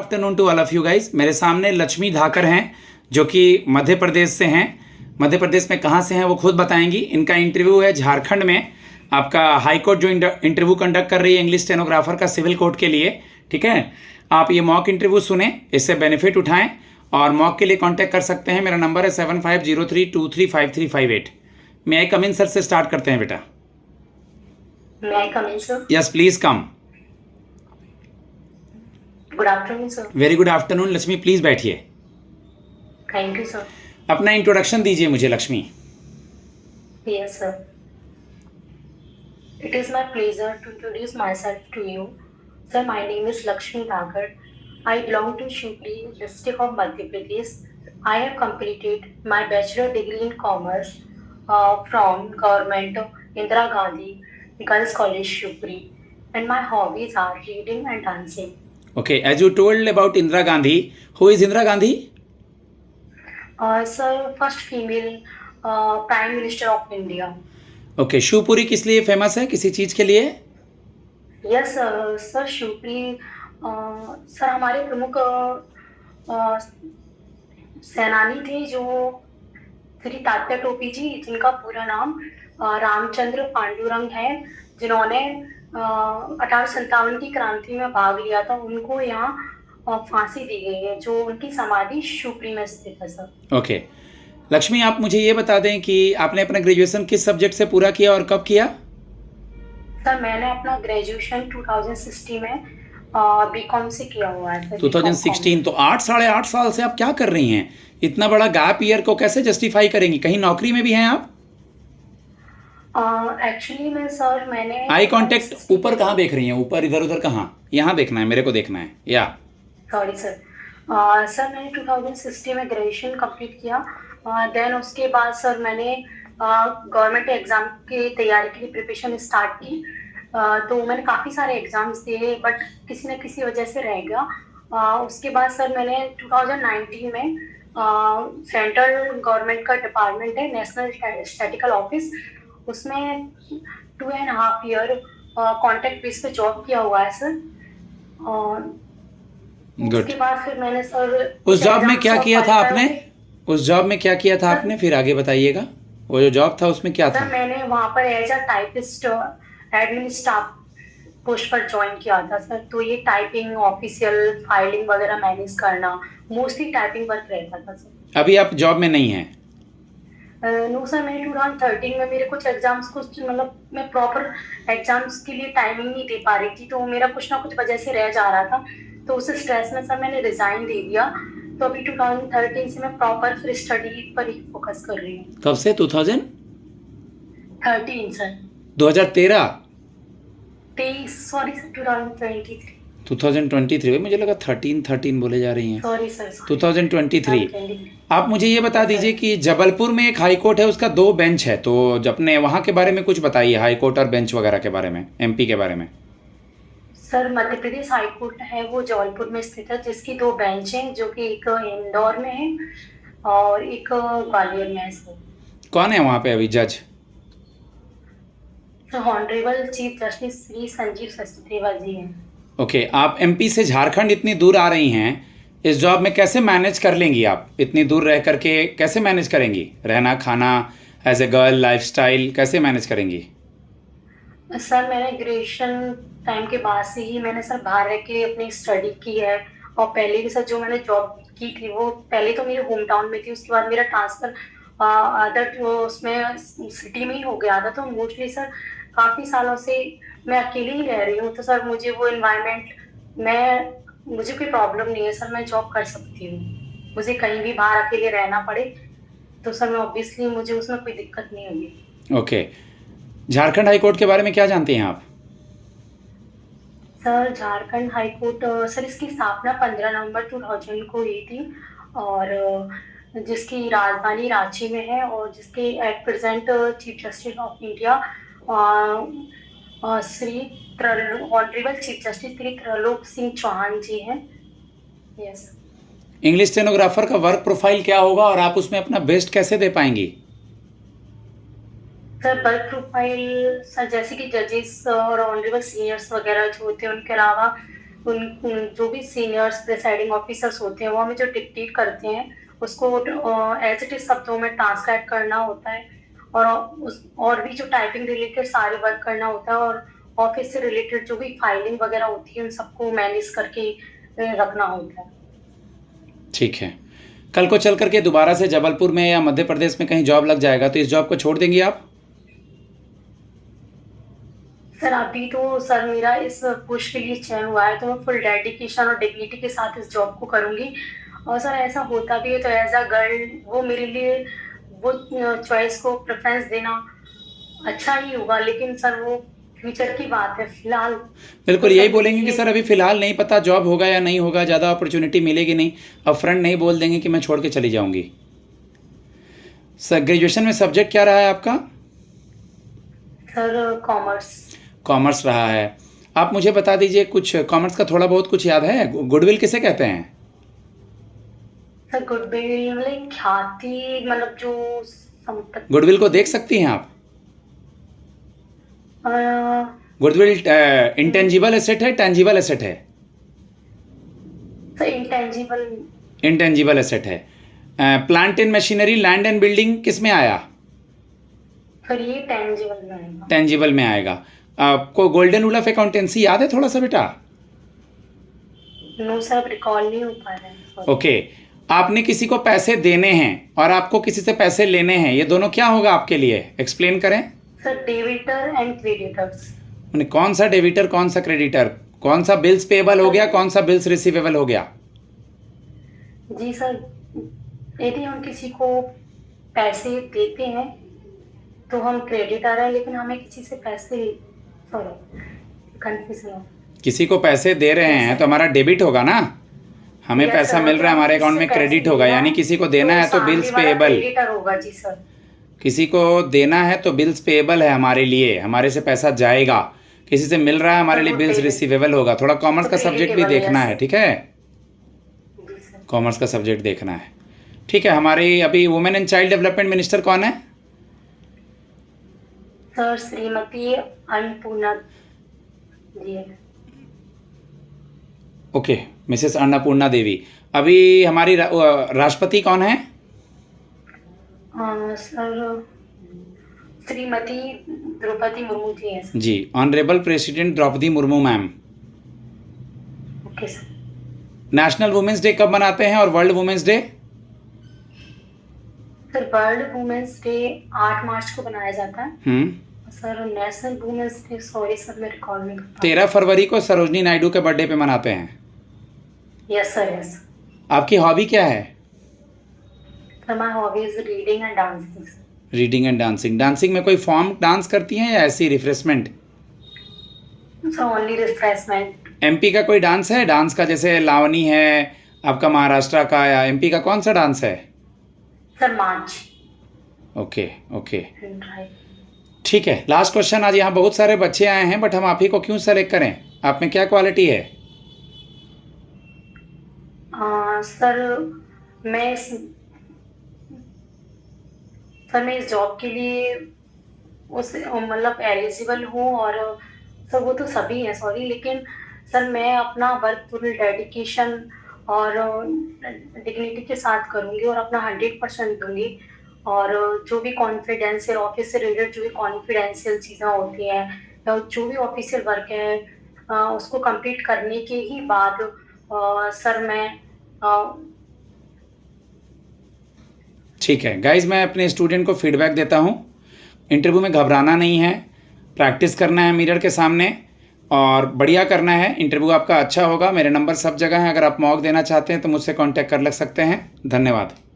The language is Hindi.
Afternoon to all of you guys. मेरे सामने लक्ष्मी धाकर हैं जो कि मध्य प्रदेश से हैं। मध्य प्रदेश में कहाँ से हैं वो खुद बताएंगी। इनका इंटरव्यू है झारखंड में, आपका हाई कोर्ट जो इंटरव्यू कंडक्ट कर रही है इंग्लिश स्टेनोग्राफर का सिविल कोर्ट के लिए। ठीक है, आप ये मॉक इंटरव्यू सुने, इससे बेनिफिट उठाएं और मॉक के लिए कांटेक्ट कर सकते हैं। मेरा नंबर है 7503235358। मैं आई कम इन सर से स्टार्ट करते हैं बेटा। May I come in, sir? Yes please come. Good afternoon, sir. Very good afternoon Lakshmi, please बैठिए। Thank you, sir. अपना इंट्रोडक्शन दीजिए मुझे Lakshmi. Yes, sir. It is my pleasure to introduce myself to you. Sir, my name is Lakshmi Dhagar. I belong to Shupri district of Madhya Pradesh. I have completed my bachelor degree in commerce from Government Indira Gandhi Girls College, Shupri. And my hobbies are reading and dancing. Okay, as you told about Indira Gandhi, who is Indira Gandhi? Sir, first female Prime Minister of India. Okay, Shivpuri किस लिए फेमस है, किसी चीज के लिए? यस सर, शिवपुरी सर हमारे प्रमुख सेनानी थे जो श्री तात्या टोपी जी, जिनका पूरा नाम रामचंद्र पांडुरंग है, जिन्होंने 1857 की क्रांति में भाग लिया था। उनको यहाँ फांसी दी गई है, जो उनकी समाधि शिवपुरी में स्थित है सर। ओके लक्ष्मी, आप मुझे ये बता दें कि आपने अपना ग्रेजुएशन किस सब्जेक्ट से पूरा किया और कब किया? सर, मैंने अपना ग्रेजुएशन 2016 में बीकॉम से किया हुआ है। 2016, तो 8 साल से आप क्या कर रही हैं? इतना बड़ा गैप ईयर को कैसे जस्टिफाई करेंगी? कहीं नौकरी में भी हैं आप? एक्चुअली मैं सर, मैंने आई कांटेक्ट ऊपर कहाँ देख रही हैं? ऊपर इधर उधर कहाँ? यहाँ देखना है, मेरे को देखना है। या सॉरी सर। सर मैंने 2016 में ग्रेजुएशन कंप्लीट किया। देन उसके बाद सर मैंने गवर्नमेंट एग्जाम की तैयारी के लिए प्रिपरेशन स्टार्ट की। तो मैंने काफ़ी सारे एग्जाम्स दिए, बट किसी न किसी वजह से रह गया। उसके बाद सर मैंने 2019 में सेंट्रल गवर्नमेंट का डिपार्टमेंट है, नेशनल स्टैटिस्टिकल ऑफिस, उसमें 2.5 ईयर कॉन्ट्रैक्ट बेस पे जॉब किया हुआ है सर। उसके बाद फिर मैंने सर उस जॉब में क्या किया था आपने? उस जॉब में क्या किया था आपने, फिर आगे बताइएगा। वो जो जॉब था उसमें क्या था? सर मैंने वहाँ पर as a typist admin staff post पर ज्वाइन किया था सर। तो ये टाइपिंग, ऑफिशियल फाइलिंग वगैरह मैनेज करना, मोस्टली टाइपिंग वर्क रहता था सर। अभी आप जॉब में नहीं हैं? नो सर, मैंने 2013 में मेरे कुछ एग्जाम्स, कुछ मतलब मैं प्रॉपर एग्जाम्स के लिए टाइमिंग नहीं दे पा रही थी, तो मेरा कुछ ना कुछ वजह से रह जा रहा था। तो उस स्ट्रेस में सर मैंने रिजाइन दे दिया। तो अभी 2013 से मैं प्रॉपर फिर स्टडी पर ही फोकस कर रही हूँ। कब से? 2013 सर। 2013? 23, sorry sir, 2023। 2023? मुझे लगा 13 बोले जा रही हैं। Sorry sir. 2023। आप मुझे ये बता दीजिए कि जबलपुर में एक हाई कोर्ट है, उसका 2 बेंच है, तो अपने वहाँ के बारे में कुछ बताइए, हाई कोर्ट और बेंच वगैरह के बारे में, एमपी के बारे में। Sir, Madhya Pradesh high court है वो जबलपुर में स्थित है, जिसकी 2 बेंच हैं, जो कि एक इंदौर में है और एक ग्वालियर में है सर। कौन है वहाँ पे अभी जज? Honourable chief justice Shri Sanjeev Sachdeva ji हैं। ओके, आप एमपी से झारखंड इतनी दूर आ रही हैं, इस जॉब में कैसे मैनेज कर लेंगी आप? इतनी दूर रह करके कैसे मैनेज करेंगी? रहना खाना, एज ए गर्ल, लाइफस्टाइल कैसे मैनेज करेंगी? सर, मैंने ग्रेजुएशन टाइम के बाद से ही मैंने सर बाहर रह के अपनी स्टडी की है। और पहले भी सर जो मैंने जॉब की थी वो पहले तो मेरे होम टाउन में थी, उसके बाद मेरा ट्रांसफ़र अदर जो उसमें सिटी में ही हो गया था। तो मोस्टली सर काफ़ी सालों से मैं अकेले ही रह रही हूँ, तो सर मुझे वो इन्वायरमेंट मुझे कोई प्रॉब्लम नहीं है सर, मैं जॉब कर सकती हूँ। मुझे कहीं भी बाहर अकेले रहना पड़े तो सर मैं ऑब्वियसली मुझे उसमें कोई दिक्कत नहीं होगी। ओके, झारखंड हाई कोर्ट के बारे में क्या जानते हैं आप? Sir, Jharkhand high court sir इसकी स्थापना 15 नवंबर 2000 को हुई थी, और जिसकी राजधानी रांची में है, और जिसके at present chief justice of India Shri honourable chief justice Shri Trilok Singh Chauhan ji हैं। यस। इंग्लिश स्टेनोग्राफर का वर्क प्रोफाइल क्या होगा और आप उसमें अपना बेस्ट कैसे दे पाएंगी? सर, वर्क प्रोफाइल सर जैसे कि जजेस और ऑनरेबल सीनियर्स वगैरह जो होते हैं, उनके अलावा जो भी सीनियर्स प्रिसाइडिंग ऑफिसर्स होते हैं वो हमें जो डिक्टेट करते हैं उसको एज इट इज शब्दों में ट्रांसलेट करना होता है, और भी जो टाइपिंग रिलेटेड सारे वर्क करना होता है, और ऑफिस से रिलेटेड जो भी फाइलिंग वगैरह होती है उन सबको मैनेज करके रखना होता है। ठीक है, कल को चल करके दोबारा से जबलपुर में या मध्य प्रदेश में कहीं जॉब लग जाएगा तो इस जॉब को छोड़ देंगी आप? सर अभी तो सर मेरा इस पुश के लिए चयन हुआ है तो मैं फुल डेडिकेशन और डिग्निटी के साथ इस जॉब को करूंगी। और सर ऐसा होता भी है तो एज अ गर्ल वो मेरे लिए वो चॉइस को प्रेफरेंस देना अच्छा ही होगा, लेकिन सर वो फ्यूचर की बात है फिलहाल। बिल्कुल यही बोलेंगे कि सर अभी फ़िलहाल नहीं पता जॉब होगा या नहीं होगा, ज़्यादा अपॉर्चुनिटी मिलेगी नहीं, अब फ्रेंड नहीं बोल देंगे कि मैं छोड़ के चली जाऊंगी। सर ग्रेजुएशन में सब्जेक्ट क्या रहा है आपका? Sir commerce. कॉमर्स रहा है। आप मुझे बता दीजिए कुछ कॉमर्स का थोड़ा बहुत कुछ याद है? गुडविल किसे कहते हैं? सर गुडविल मतलब ख्याति, मतलब जो संपत्ति। गुडविल को देख सकती हैं आप? अ, गुडविल इंटेंजिबल एसेट है, टेंजिबल एसेट है? Sir intangible. इंटेंजिबल एसेट है। Plant and machinery, land and building किस में आया? सर ये टेंजिबल में आएगा। टेंजिबल में आएगा। आपको गोल्डन रूल ऑफ अकाउंटेंसी याद है थोड़ा सा बेटा? नो सर रिकॉल नहीं हो पा रहा है। ओके, आपने किसी को पैसे देने हैं और आपको किसी से पैसे लेने हैं, ये दोनों क्या होगा आपके लिए? एक्सप्लेन करें। Sir debtor and creditors. मैंने कौन सा डेबिटर कौन सा क्रेडिटर, कौन सा बिल्स पेएबल हो गया, कौन सा बिल्स रिसीवेबल हो गया? जी सर, यदि हम किसी को पैसे देते हैं तो हम क्रेडिटर हैं, लेकिन हमें किसी से पैसे, सॉरी कंफ्यूजन हो। किसी को पैसे दे रहे हैं तो हमारा डेबिट होगा ना, हमें Yes, पैसा sir, मिल रहा है, हमारे अकाउंट में किसी से क्रेडिट पैसे होगा, लिया यानी किसी को देना है तो सामने बिल्स वाला पेएबल। क्रेडिटर होगा। जी सर। किसी को देना है तो बिल्स पेएबल है हमारे लिए, हमारे से पैसा जाएगा। किसी से मिल रहा है हमारे लिए तो बिल्स payable। रिसीवेबल होगा। थोड़ा कॉमर्स का तो सब्जेक्ट भी creditable, देखना yes, है, ठीक है? जी सर। कॉमर्स का सब्जेक्ट देखना है, ठीक है। हमारी अभी women and child development minister कौन है? Sir Shrimati Annapurna ji. Okay, Mrs Annapurna Devi. अभी हमारी राष्ट्रपति कौन है? सर श्रीमती द्रौपदी मुर्मू जी हैं सर। जी, honourable president Droupadi Murmu ma'am. Okay sir. National women's day कब मनाते हैं और world women's day? Sir world women's day 8 March को मनाया जाता है। Sir national women's day, sorry sir मैं रिकॉल नहीं कर पा 13 फरवरी को सरोजनी नायडू के बर्थडे पे मनाते हैं। रही। Yes sir, yes. आपकी हॉबी क्या है? Sir my hobby is reading and dancing. Reading and dancing. Dancing में कोई फॉर्म डांस करती हैं या ऐसी refreshment? Sir only refreshment. MP का कोई डांस है? डांस का जैसे लावनी है आपका महाराष्ट्र का, या एमपी का कौन सा डांस है? Sir March. Okay okay, right. ठीक है। लास्ट क्वेश्चन, आज यहाँ बहुत सारे बच्चे आए हैं बट हम आप ही को क्यों सेलेक्ट करें? आप में क्या क्वालिटी है? सर मैं इस जॉब के लिए उस मतलब एलिजिबल हूँ, और सर वो तो सभी हैं, सॉरी, लेकिन सर मैं अपना वर्क पूरी डेडिकेशन और डिग्निटी के साथ करूँगी और अपना 100% दूंगी। और जो भी कॉन्फिडेंशियल ऑफिस से रिलेटेड जो भी कॉन्फिडेंशियल चीज़ें होती हैं या जो भी ऑफिशियल वर्क है उसको कंप्लीट करने के ही बाद सर मैं ठीक है गाइज, मैं अपने स्टूडेंट को फीडबैक देता हूँ। इंटरव्यू में घबराना नहीं है, प्रैक्टिस करना है मिरर के सामने और बढ़िया करना है। इंटरव्यू आपका अच्छा होगा। मेरे नंबर सब जगह हैं, अगर आप मॉक देना चाहते हैं तो मुझसे कांटेक्ट कर लग सकते हैं। धन्यवाद।